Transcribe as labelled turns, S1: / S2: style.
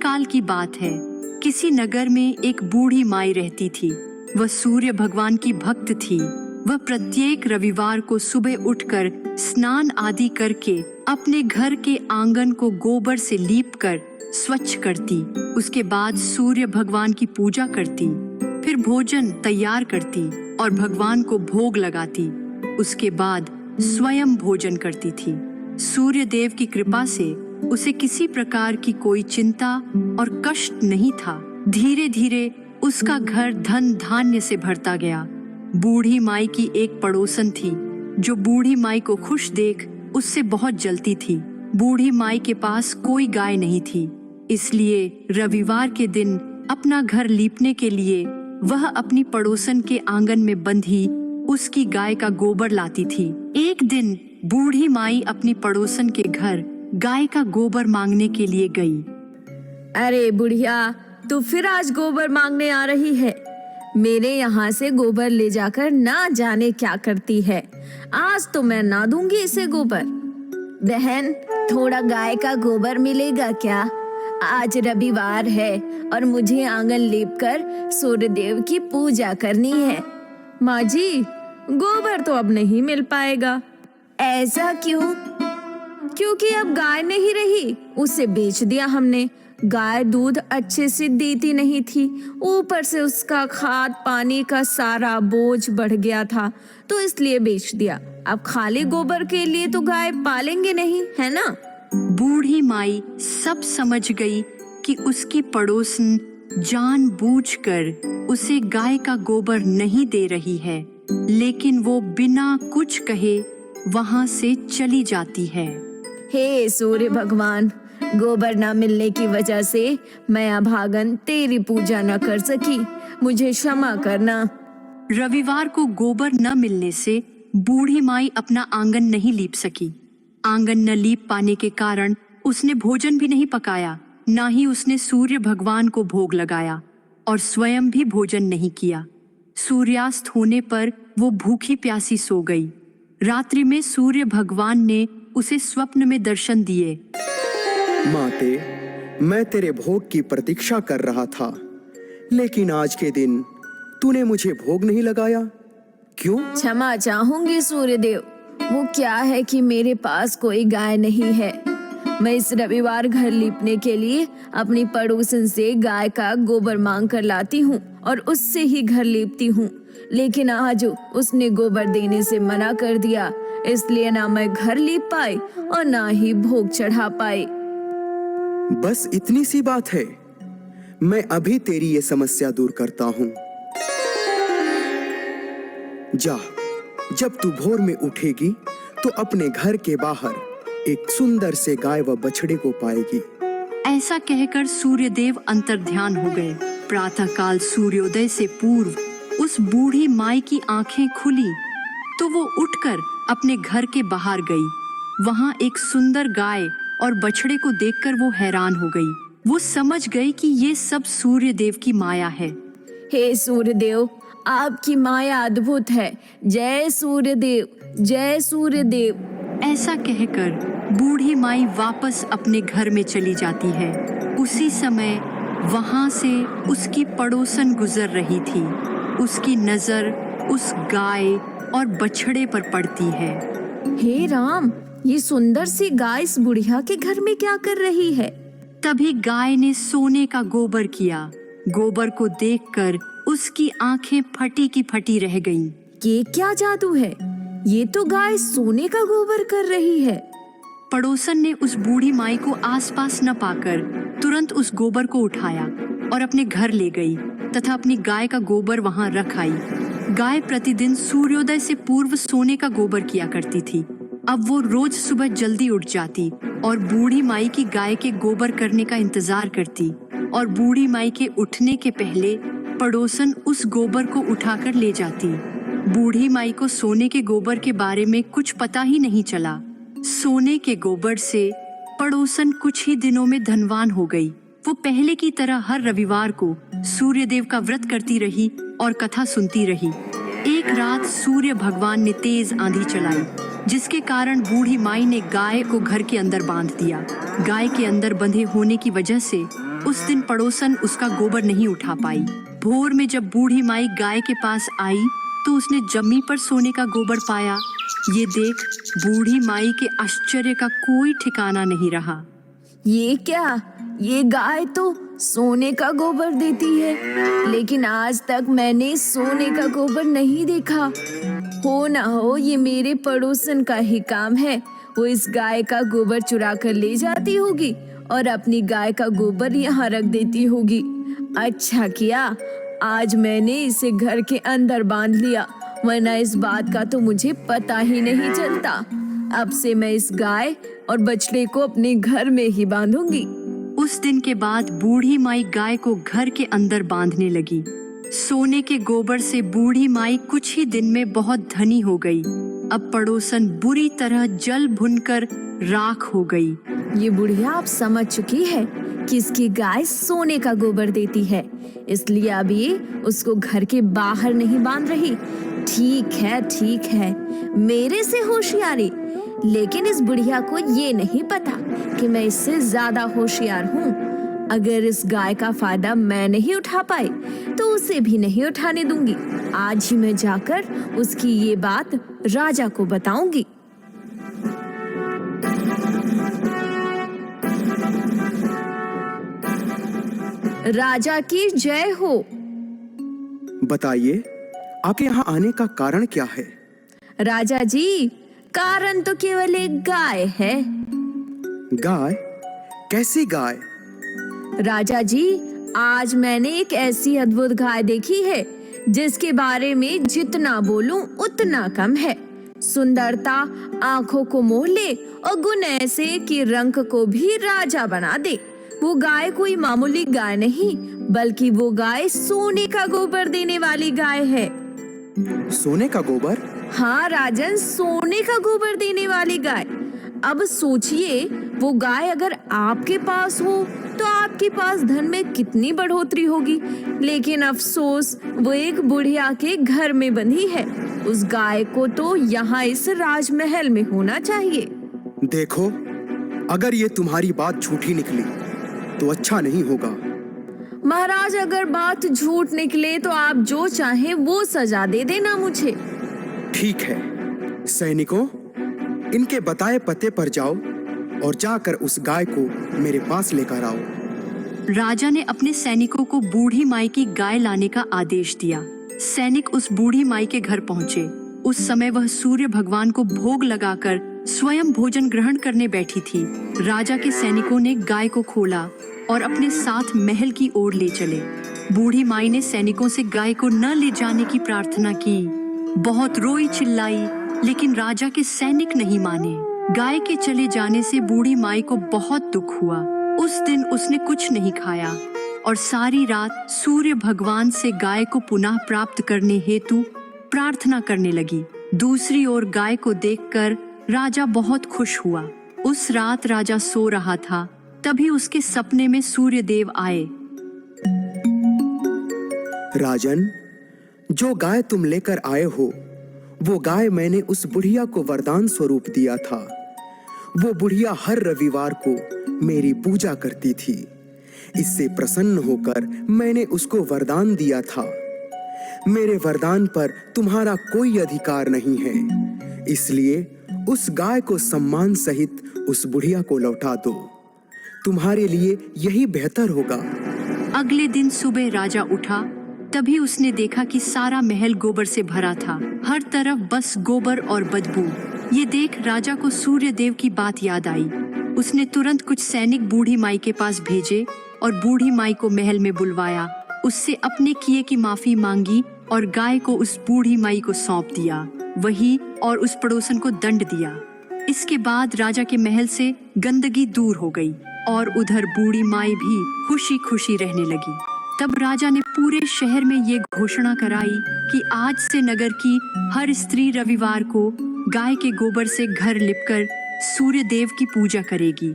S1: काल की बात है। किसी नगर में एक बूढ़ी माई रहती थी। वह सूर्य भगवान की भक्त थी। वह प्रत्येक रविवार को सुबह उठकर स्नान आदि करके अपने घर के आंगन को गोबर से लीपकर स्वच्छ करती। उसके बाद सूर्य भगवान की पूजा करती, फिर भोजन तैयार करती और भगवान को भोग लगाती। उसके बाद स्वयं भोजन करती थी। सूर्य देव की कृपा से उसे किसी प्रकार की कोई चिंता और कष्ट नहीं था। धीरे धीरे उसका घर धन धान्य से भरता गया। बूढ़ी माई की एक पड़ोसन थी जो बूढ़ी माई को खुश देख उससे बहुत जलती थी। बूढ़ी माई के पास कोई गाय नहीं थी, इसलिए रविवार के दिन अपना घर लीपने के लिए वह अपनी पड़ोसन के आंगन में बंधी उसकी गाय का गोबर लाती थी। एक दिन बूढ़ी माई अपनी पड़ोसन के घर गाय का गोबर मांगने के लिए गई।
S2: अरे बुढ़िया, तू फिर आज गोबर मांगने आ रही है। मेरे यहाँ से गोबर ले जाकर ना जाने क्या करती है। आज तो मैं ना दूंगी इसे गोबर। बहन, थोड़ा गाय का गोबर मिलेगा क्या? आज रविवार है और मुझे आंगन लीपकर सूर्य देव की पूजा करनी है। माँ जी, गोबर तो अब नहीं मिल पाएगा। ऐसा क्यों? क्योंकि अब गाय नहीं रही, उसे बेच दिया हमने। गाय दूध अच्छे से देती नहीं थी, ऊपर से उसका खाद पानी का सारा बोझ बढ़ गया था, तो इसलिए बेच दिया। अब खाली गोबर के लिए तो गाय पालेंगे नहीं, है ना?
S1: बूढ़ी माई सब समझ गई कि उसकी पड़ोसन जानबूझकर उसे गाय का गोबर नहीं दे रही है, लेकिन वो बिना कुछ कहे वहां से चली जाती है।
S2: हे सूर्य भगवान, गोबर न मिलने की वजह से मैं अभागन तेरी पूजा न कर सकी, मुझे क्षमा करना।
S1: रविवार को गोबर न मिलने से बूढ़ी माई अपना आंगन नहीं लीप सकी। आंगन न लीप पाने के कारण उसने भोजन भी नहीं पकाया, ना ही उसने सूर्य भगवान को भोग लगाया और स्वयं भी भोजन नहीं किया। सूर्यास्त होने पर वो भूखी प्यासी सो गई। रात्रि में सूर्य भगवान ने उसे स्वप्न में दर्शन दिए।
S3: माते, मैं तेरे भोग की प्रतीक्षा कर रहा था, लेकिन आज के दिन तूने मुझे भोग नहीं लगाया, क्यों?
S2: क्षमा चाहूंगी सूर्यदेव। वो क्या है कि मेरे पास कोई गाय नहीं है। मैं इस रविवार घर लीपने के लिए अपनी पड़ोसन से गाय का गोबर मांग कर लाती हूँ और उससे ही घर लीपती हूँ, लेकिन आज उसने गोबर देने से मना कर दिया, इसलिए ना मैं घर लीप पाई और ना ही भोग चढ़ा पाई।
S3: बस इतनी सी बात है। मैं अभी तेरी ये समस्या दूर करता हूँ। जा, जब तू भोर में उठेगी तो अपने घर के बाहर एक सुंदर से गाय व बछड़े को पाएगी।
S1: ऐसा कहकर सूर्यदेव अंतर्ध्यान हो गए। प्रातःकाल सूर्योदय से पूर्व उस बूढ़ी माई की आंखें खुली तो वो उठकर अपने घर के बाहर गई। वहां एक सुंदर गाय और बछड़े को देखकर वो हैरान हो गई। वो समझ गई कि ये सब सूर्यदेव की माया है।
S2: हे सूर्यदेव, आपकी माया अद्भुत है। जय सूर्यदेव, जय सूर्यदेव।
S1: ऐसा कहकर बूढ़ी माई वापस अपने घर में चली जाती है। उसी समय वहां से उसकी पड़ोसन गुजर रही थी। उसकी नजर उस गाय और बछड़े पर पड़ती है।
S2: हे राम, ये सुंदर सी गाय इस बुढ़िया के घर में क्या कर रही है?
S1: तभी गाय ने सोने का गोबर किया। गोबर को देखकर उसकी आंखें फटी की फटी रह गईं।
S2: ये क्या जादू है? ये तो गाय सोने का गोबर कर रही है।
S1: पड़ोसन ने उस बूढ़ी माई को आसपास न पाकर तुरंत उस गोबर को उठाया और अपने घर ले गई तथा अपनी गाय का गोबर वहां रख आई। गाय प्रतिदिन सूर्योदय से पूर्व सोने का गोबर किया करती थी। अब वो रोज सुबह जल्दी उठ जाती और बूढ़ी माई की गाय के गोबर करने का इंतजार करती और बूढ़ी माई के उठने के पहले पड़ोसन उस गोबर को उठाकर ले जाती। बूढ़ी माई को सोने के गोबर के बारे में कुछ पता ही नहीं चला। सोने के गोबर से पड़ोसन कुछ ही दिनों में धनवान हो गई। वो पहले की तरह हर रविवार को सूर्यदेव का व्रत करती रही और कथा सुनती रही। एक रात सूर्य भगवान ने तेज आंधी चलाई, जिसके कारण बूढ़ी माई ने गाय को घर के अंदर बांध दिया। गाय के अंदर बंधे होने की वजह से उस दिन पड़ोसन उसका गोबर नहीं उठा पाई। भोर में जब बूढ़ी माई गाय के पास आई तो उसने जमी पर सोने का गोबर पाया। ये देख बूढ़ी माई के आश्चर्य का कोई ठिकाना नहीं रहा।
S2: ये क्या? ये गाय तो सोने का गोबर देती है, लेकिन आज तक मैंने सोने का गोबर नहीं देखा। हो ना हो ये मेरे पड़ोसन का ही काम है। वो इस गाय का गोबर चुरा कर ले जाती होगी और अपनी गाय का गोबर यहाँ रख देती होगी। अच्छा किया आज मैंने इसे घर के अंदर बांध लिया, वरना इस बात का तो मुझे पता ही नहीं चलता। अब से मैं इस गाय और बछड़े को अपने घर में ही बांधूंगी।
S1: उस दिन के बाद बूढ़ी माई गाय को घर के अंदर बांधने लगी। सोने के गोबर से बूढ़ी माई कुछ ही दिन में बहुत धनी हो गई। अब पड़ोसन बुरी तरह जल भुनकर राख हो गई।
S2: ये बुढ़िया अब समझ चुकी है कि इसकी गाय सोने का गोबर देती है, इसलिए अब ये उसको घर के बाहर नहीं बांध रही। ठीक है, मेरे से होशियारी। लेकिन इस बुढ़िया को ये नहीं पता कि मैं इससे ज्यादा होशियार हूँ। अगर इस गाय का फायदा मैं नहीं उठा पाई तो उसे भी नहीं उठाने दूंगी। आज ही मैं जाकर उसकी ये बात राजा को बताऊंगी। राजा की जय हो।
S3: बताइए, आपके यहाँ आने का कारण क्या है?
S2: राजा जी, कारण तो केवल एक गाय है।
S3: गाय? कैसी गाय?
S2: राजा जी, आज मैंने एक ऐसी अद्भुत गाय देखी है जिसके बारे में जितना बोलूं उतना कम है। सुंदरता आंखों को मोह ले और गुण ऐसे कि रंग को भी राजा बना दे। वो गाय कोई मामूली गाय नहीं, बल्कि वो गाय सोने का गोबर देने वाली गाय है।
S3: सोने का गोबर?
S2: हाँ राजन, सोने का गोबर देने वाली गाय। अब सोचिए, वो गाय अगर आपके पास हो तो आपके पास धन में कितनी बढ़ोतरी होगी। लेकिन अफसोस वो एक बुढ़िया के घर में बंधी है। उस गाय को तो यहाँ इस राजमहल में होना चाहिए।
S3: देखो, अगर ये तुम्हारी बात झूठी निकली तो अच्छा नहीं होगा।
S2: महाराज, अगर बात झूठ निकले तो आप जो चाहें वो सजा दे देना मुझे।
S3: ठीक है, सैनिकों, इनके बताए पते पर जाओ और जाकर उस गाय को मेरे पास लेकर आओ।
S1: राजा ने अपने सैनिकों को बूढ़ी माई की गाय लाने का आदेश दिया। सैनिक उस बूढ़ी माई के घर पहुंचे। उस समय वह सूर्य भगवान को भोग लगाकर स्वयं भोजन ग्रहण करने बैठी थी। राजा के सैनिकों ने गाय को खोला और अपने साथ महल की ओर ले चले। बूढ़ी माई ने सैनिकों से गाय को न ले जाने की प्रार्थना की। बहुत रोई चिल्लाई, लेकिन राजा के सैनिक नहीं माने। गाय के चले जाने से बूढ़ी माई को बहुत दुख हुआ। उस दिन उसने कुछ नहीं खाया और सारी रात सूर्य भगवान से गाय को पुनः प्राप्त करने हेतु प्रार्थना करने लगी। दूसरी ओर गाय को देखकर राजा बहुत खुश हुआ। उस रात राजा सो रहा था, तभी उसके सपने में सूर्य देव आए।
S3: राजन, जो गाय तुम लेकर आए हो, वो गाय मैंने उस बुढ़िया को वरदान स्वरूप दिया था। वो बुढ़िया हर रविवार को मेरी पूजा करती थी। इससे प्रसन्न होकर मैंने उसको वरदान दिया था। मेरे वरदान पर तुम्हारा कोई अधिकार नहीं है, इसलिए उस गाय को सम्मान सहित उस बुढ़िया को लौटा दो। तुम्हारे लिए यही बेहतर होगा।
S1: अगले दिन सुबह राजा उठा, तभी उसने देखा कि सारा महल गोबर से भरा था। हर तरफ बस गोबर और बदबू। ये देख राजा को सूर्य देव की बात याद आई। उसने तुरंत कुछ सैनिक बूढ़ी माई के पास भेजे और बूढ़ी माई को महल में बुलवाया। उससे अपने किए की माफी मांगी और गाय को उस बूढ़ी माई को सौंप दिया। वही और उस पड़ोसन को दंड दिया। इसके बाद राजा के महल से गंदगी दूर हो गई और उधर बूढ़ी माई भी खुशी खुशी रहने लगी। तब राजा ने पूरे शहर में ये घोषणा कराई कि आज से नगर की हर स्त्री रविवार को गाय के गोबर से घर लिपकर सूर्य देव की पूजा करेगी।